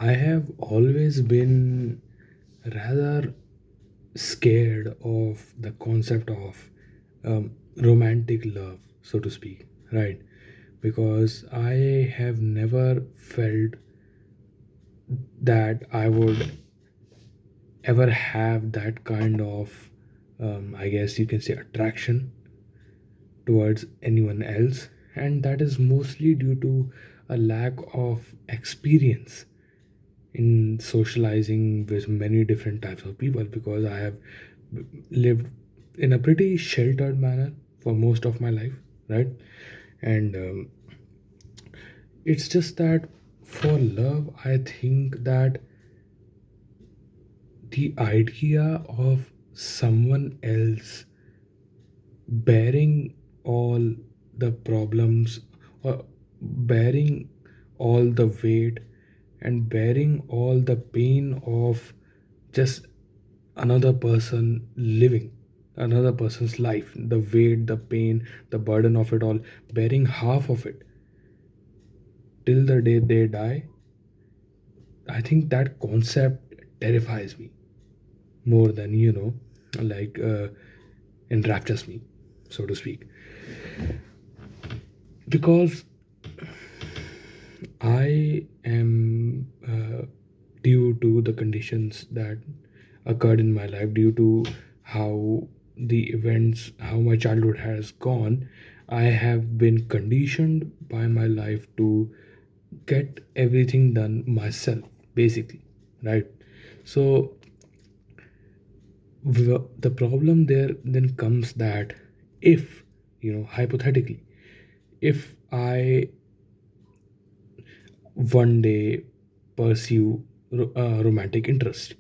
I have always been rather scared of the concept of romantic love, so to speak, right? Because I have never felt that I would ever have that kind of, I guess you can say, attraction towards anyone else. And that is mostly due to a lack of experience in socializing with many different types of people, because I have lived in a pretty sheltered manner for most of my life, right? And it's just that for love, I think that the idea of someone else bearing all the problems, or bearing all the weight, and bearing all the pain of just another person living another person's life, the weight, the pain, the burden of it all, bearing half of it till the day they die. I think that concept terrifies me more than, like enraptures me, so to speak, because I am, due to the conditions that occurred in my life, due to how the events, how my childhood has gone, I have been conditioned by my life to get everything done myself, basically, right? So, the problem there then comes that if, hypothetically, if I one day pursue romantic interest,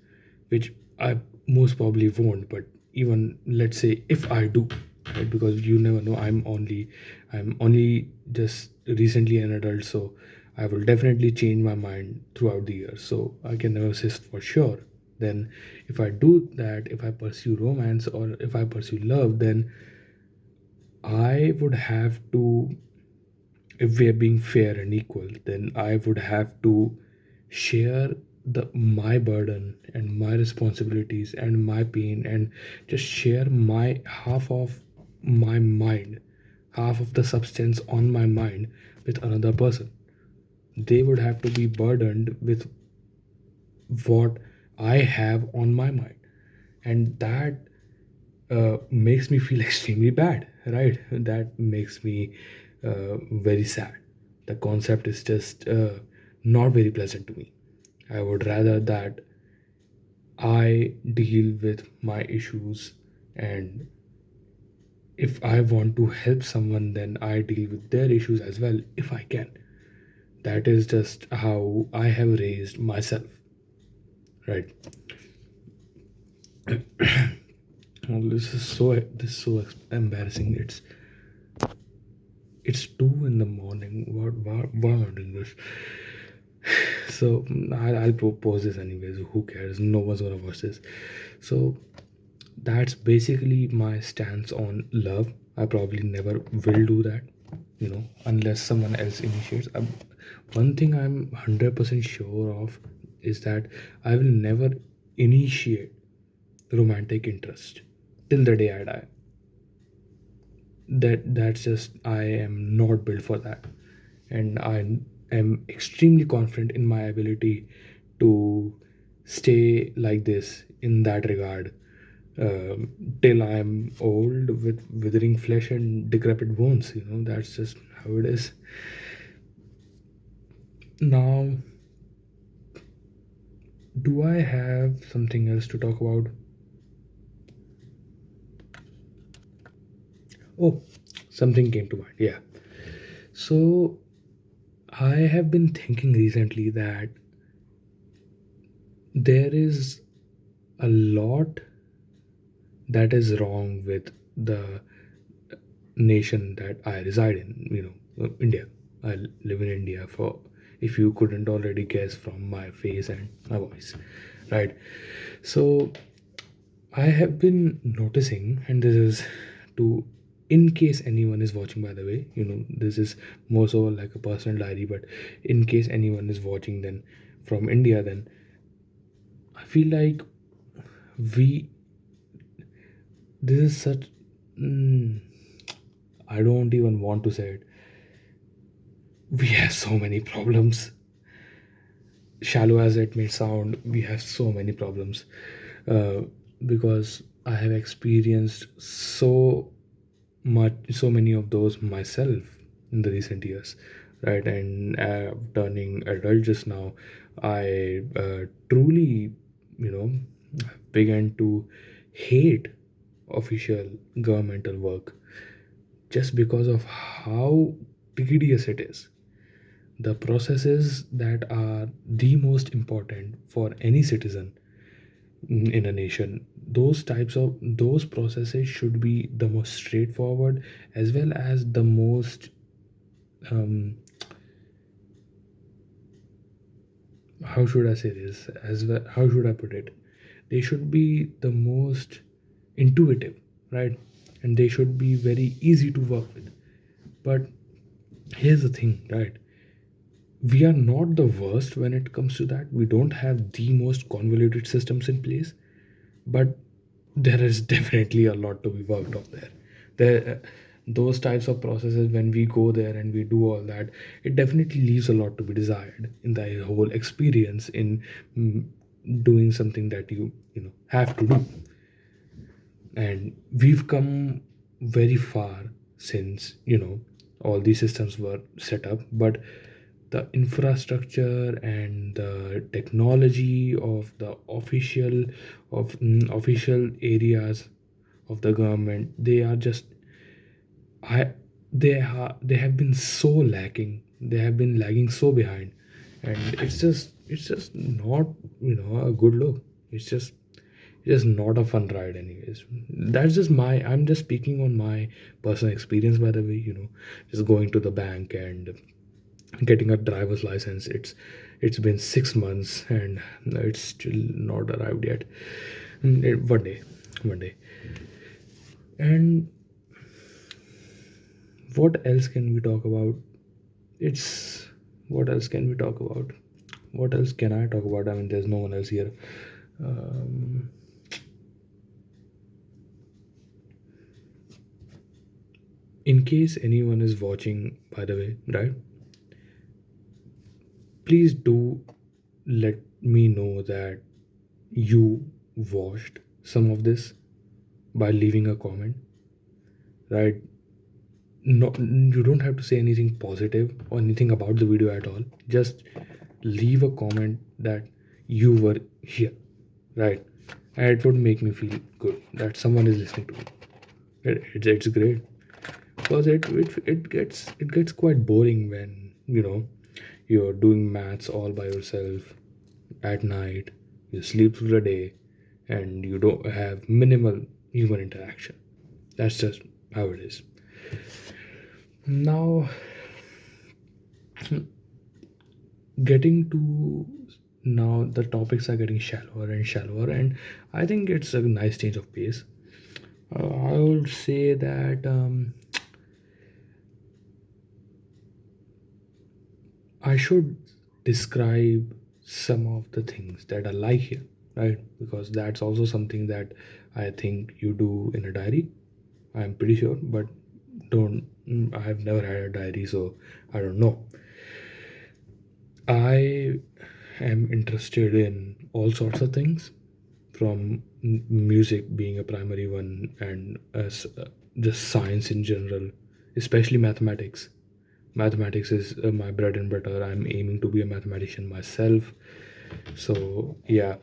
which I most probably won't, but even let's say if I do, right? Because you never know. I'm only just recently an adult, so I will definitely change my mind throughout the years. So I can never say for sure. Then, if I do that, if I pursue romance or if I pursue love, then I would have to, if we are being fair and equal, then I would have to share the my burden and my responsibilities and my pain, and just share my half of my mind, half of the substance on my mind with another person. They would have to be burdened with what I have on my mind, and that makes me feel extremely bad, right? That makes me very sad. The concept is just not very pleasant to me. I would rather that I deal with my issues, and if I want to help someone, then I deal with their issues as well if I can. That is just how I have raised myself, right? Oh, this is so embarrassing. It's 2 in the morning. Why am I doing this? So I'll propose this anyways. Who cares? No one's gonna watch this. So that's basically my stance on love. I probably never will do that, unless someone else initiates. One thing I'm 100% sure of is that I will never initiate romantic interest till the day I die. That's just, I am not built for that, and I am extremely confident in my ability to stay like this in that regard, till I'm old with withering flesh and decrepit bones. That's just how it is. Now, do I have something else to talk about? Oh, something came to mind. Yeah. So I have been thinking recently that there is a lot that is wrong with the nation that I reside in, India. I live in India, for if you couldn't already guess from my face and my voice, right? So I have been noticing, and this is to in case anyone is watching, by the way, this is more so like a personal diary, but in case anyone is watching, then from India, then I feel like we this is such mm, I don't even want to say it. We have so many problems. Shallow as it may sound, we have so many problems, uh, because I have experienced so many of those myself in the recent years, right? And turning adult just now, I truly, you know, began to hate official governmental work just because of how tedious it is. The processes that are the most important for any citizen in a nation, those processes should be the most straightforward, as well as the most um, how should I say this, as well, how should I put it, they should be the most intuitive, right? And they should be very easy to work with. But here's the thing, right? We are not the worst when it comes to that. We don't have the most convoluted systems in place, but there is definitely a lot to be worked on there. Those types of processes, when we go there and we do all that, it definitely leaves a lot to be desired in the whole experience in mm, doing something that you have to do. And we've come very far since all these systems were set up, but the infrastructure and the technology of the official areas of the government, they are just I they have been so lacking, they have been lagging so behind, and it's just not a good look. It's just not a fun ride anyways. That's just my I'm just speaking on my personal experience, by the way. Just going to the bank and getting a driver's license. It's been 6 months and it's still not arrived yet. One day. And what else can we talk about? It's What else can we talk about? What else can I talk about? I mean, there's no one else here. um, in case anyone is watching, by the way, right, please do let me know that you watched some of this by leaving a comment, right? No, you don't have to say anything positive or anything about the video at all. Just leave a comment that you were here, right? And it would make me feel good that someone is listening to me. It's great, because it gets quite boring when you're doing maths all by yourself at night. You sleep through the day and you don't have minimal human interaction. That's just how it is. Now, getting to now, the topics are getting shallower and shallower, and I think it's a nice change of pace. I would say that I should describe some of the things that I like here, right? Because that's also something that I think you do in a diary. I'm pretty sure, but I have never had a diary, so I don't know. I am interested in all sorts of things, from music being a primary one, and just science in general, especially mathematics. Mathematics is my bread and butter. I'm aiming to be a mathematician myself. So yeah,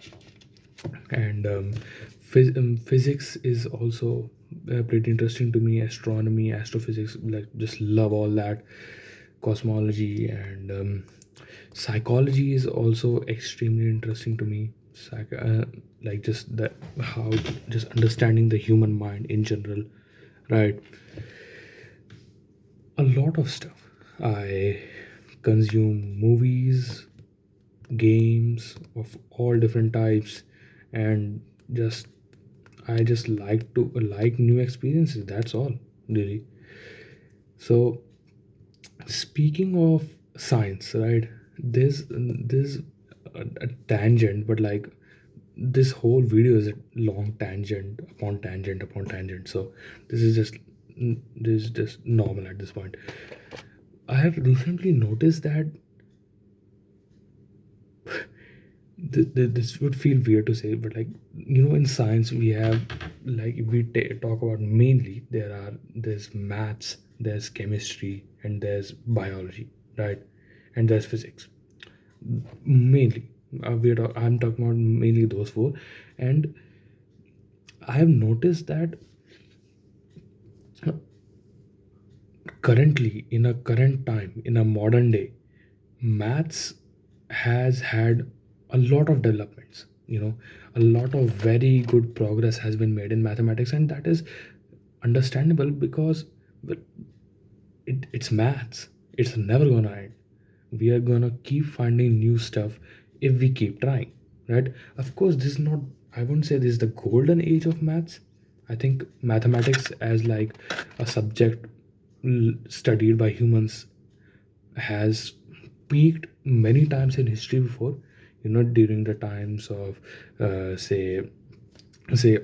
and physics is also pretty interesting to me. Astronomy, astrophysics, like, just love all that. Cosmology and psychology is also extremely interesting to me. Like, just the how just understanding the human mind in general, right? A lot of stuff. I consume movies, games of all different types, and just I just like new experiences. That's all. really. So speaking of science, right? This a tangent, but like this whole video is a long tangent upon tangent upon tangent. So this is just this is just normal at this point. I have recently noticed that this would feel weird to say, but like in science we have, like if we talk about, mainly there's maths, there's chemistry, and there's biology, right? And there's physics, mainly. I'm talking about mainly those four. And I have noticed that currently, in a current time, in a modern day, maths has had a lot of developments. A lot of very good progress has been made in mathematics, and that is understandable because, well, it's maths. It's never gonna end. We are gonna keep finding new stuff if we keep trying, right? Of course, this is not, I wouldn't say this is the golden age of maths. I think mathematics as like a subject studied by humans has peaked many times in history before. During the times of say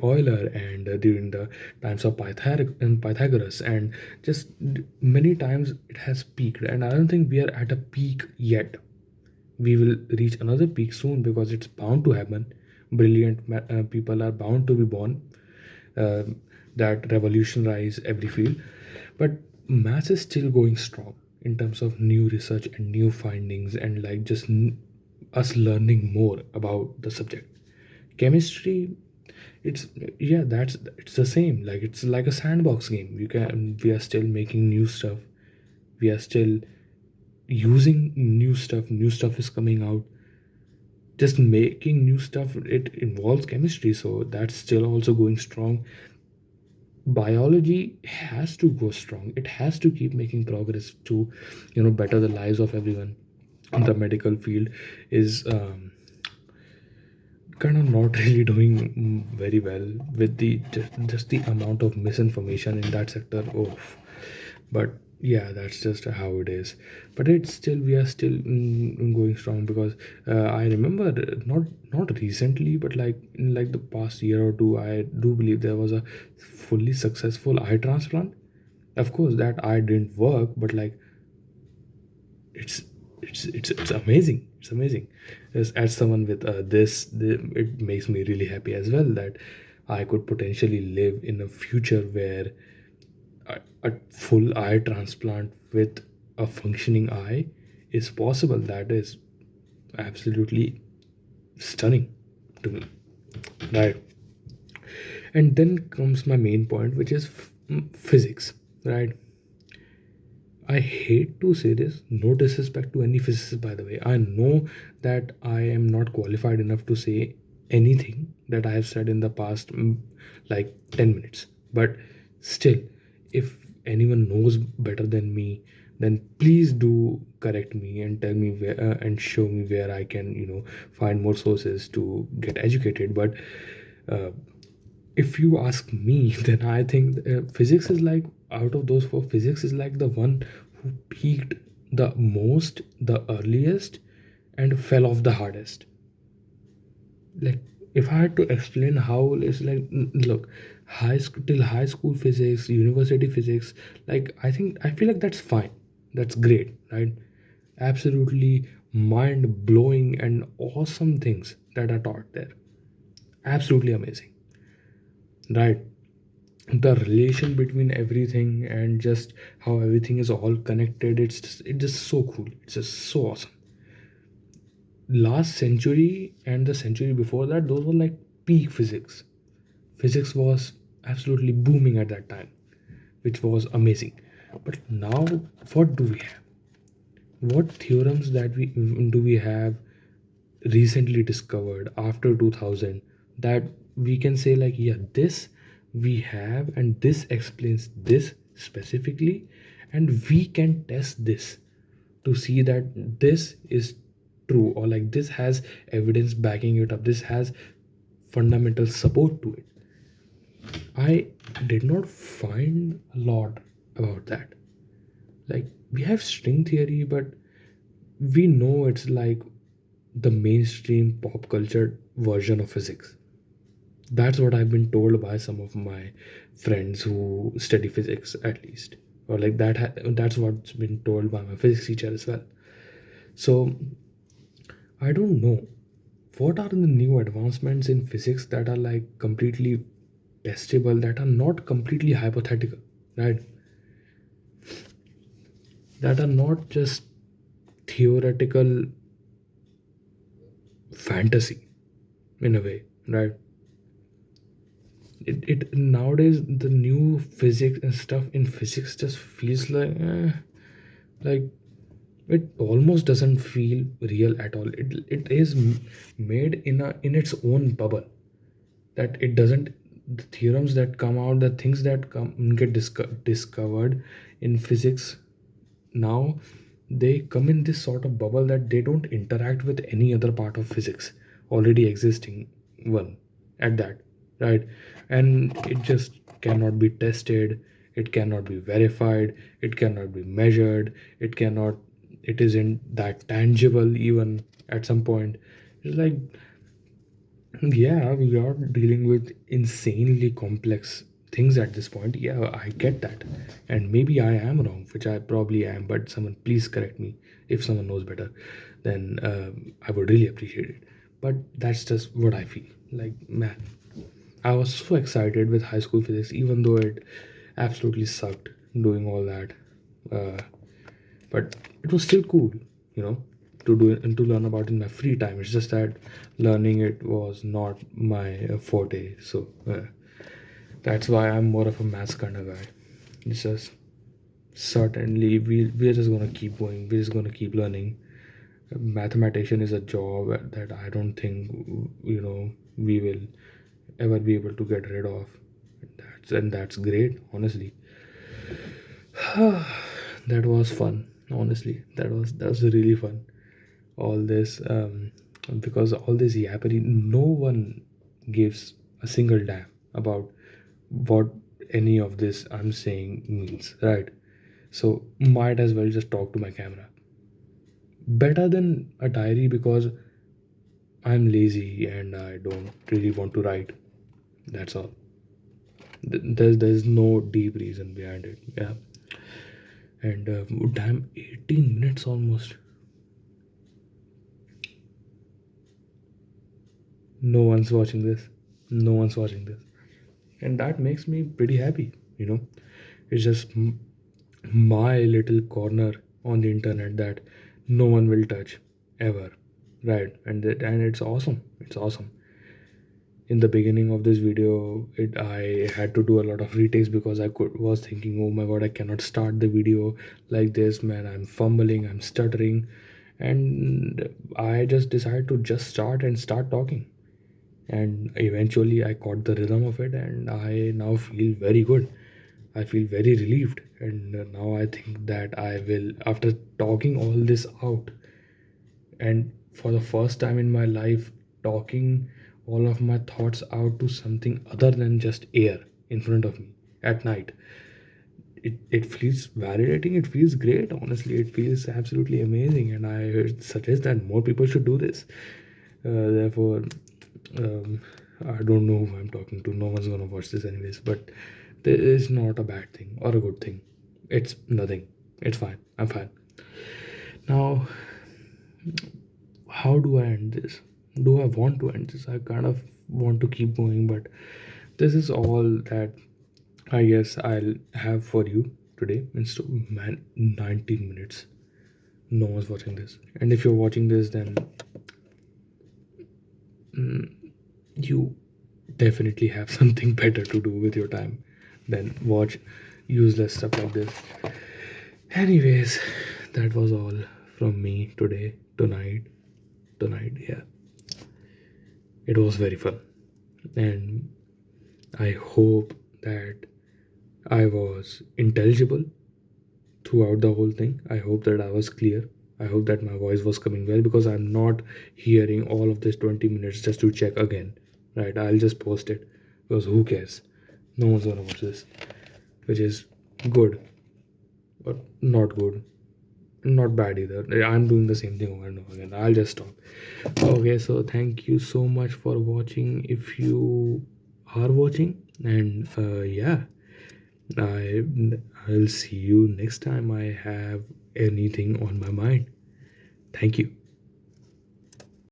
Euler, and during the times of Pythagoras, and just many times it has peaked, and I don't think we are at a peak yet. We will reach another peak soon because it's bound to happen. Brilliant people are bound to be born, uh, that revolutionize every field. But maths is still going strong in terms of new research and new findings, and like just us learning more about the subject. Chemistry, it's, yeah, that's it's the same. Like it's like a sandbox game. We are still making new stuff. We are still using new stuff. New stuff is coming out. Just making new stuff, it involves chemistry, so that's still also going strong. Biology has to go strong. It has to keep making progress to better the lives of everyone. The medical field is kind of not really doing very well with the just the amount of misinformation in that sector. Oh, but yeah, that's just how it is. But it's still, we are still going strong because I remember, not recently, but like in like the past year or two, I do believe there was a fully successful eye transplant. Of course that eye didn't work, but like it's it's amazing. It's amazing. As someone with it makes me really happy as well that I could potentially live in a future where a full eye transplant with a functioning eye is possible. That is absolutely stunning to me, right? And then comes my main point, which is physics, right? I hate to say this, no disrespect to any physicist, by the way. I know that I am not qualified enough to say anything that I have said in the past, like 10 minutes. But still, if anyone knows better than me, then please do correct me and tell me where, and show me where I can, find more sources to get educated. But uh, if you ask me, then I think physics is like, out of those four, physics is like the one who peaked the most, the earliest, and fell off the hardest. Like, if I had to explain how, it's like, look, till high school physics, university physics, like I feel like that's fine, that's great, right? Absolutely mind blowing and awesome things that are taught there. Absolutely amazing, right? The relation between everything and just how everything is all connected, it's just so cool. It's just so awesome. Last century and the century before that, those were like peak physics. Physics was absolutely booming at that time, which was amazing. But now, what do we have? What theorems that we do we have recently discovered after 2000, that we can say like, yeah, this we have, and this explains this specifically, and we can test this to see that this is true, or like this has evidence backing it up, this has fundamental support to it. I did not find a lot about that. Like, we have string theory, but we know it's like the mainstream pop culture version of physics. That's what I've been told by some of my friends who study physics, at least. Or like that's what's been told by my physics teacher as well. So I don't know what are the new advancements in physics that are like completely testable, that are not completely hypothetical, right? That are not just theoretical fantasy in a way, right? It nowadays the new physics and stuff in physics just feels like it almost doesn't feel real at all. It is made in its own bubble, that it doesn't, the theorems that come out, the things that come get discovered in physics now, they come in this sort of bubble that they don't interact with any other part of physics already existing one at that, right? And it just cannot be tested, it cannot be verified, it cannot be measured, it cannot, it isn't that tangible even at some point. It's like, yeah, we are dealing with insanely complex things at this point. Yeah, I get that. And maybe I am wrong, which I probably am, but someone please correct me if someone knows better. Then I would really appreciate it. But that's just what I feel. Like, man, I was so excited with high school physics, even though it absolutely sucked doing all that. Uh, but it was still cool, you know, to do it and to learn about in my free time. It's just that learning it was not my forte. So that's why I'm more of a maths kind of guy. It's just certainly we're just gonna keep going, we're just gonna keep learning. Mathematician is a job that I don't think, we will ever be able to get rid of. That's great, honestly. That was fun, honestly. That was really fun. All this because all this yappery, no one gives a single damn about what any of this I'm saying means, right? So might as well just talk to my camera. Better than a diary, because I'm lazy and I don't really want to write. That's all. There's no deep reason behind it. Yeah. And damn, 18 minutes almost. No one's watching this. No one's watching this. And that makes me pretty happy, you know. It's just my little corner on the internet that no one will touch ever, right? And it's awesome. It's awesome. In the beginning of this video, I had to do a lot of retakes because I could was thinking, oh my god, I cannot start the video like this, man. I'm fumbling, I'm stuttering, and I just decided to just start and start talking, and eventually I caught the rhythm of it, and I now feel very good. I feel very relieved, and now I think that I will, after talking all this out, and for the first time in my life, talking all of my thoughts out to something other than just air in front of me at night. It feels validating, it feels great, honestly. It feels absolutely amazing, and I suggest that more people should do this. Therefore, um, I don't know who I'm talking to. No one's gonna watch this anyways, but this is not a bad thing or a good thing. It's nothing. It's fine. I'm fine. Now, how do I end this? Do I want to end this? I kind of want to keep going, but this is all that I guess I'll have for you today. Instead, man, 19 minutes. No one's watching this, and if you're watching this, then you definitely have something better to do with your time than watch useless stuff like this. Anyways, that was all from me today, tonight. Yeah, it was very fun, and I hope that I was intelligible throughout the whole thing. I hope that I was clear. I hope that my voice was coming well, because I'm not hearing all of this 20 minutes just to check again. Right? I'll just post it because who cares? No one's gonna watch this, which is good, but not good, not bad either. I'm doing the same thing over and over again. I'll just stop. Okay, so thank you so much for watching. If you are watching, and yeah, I I'll see you next time I have anything on my mind. Thank you.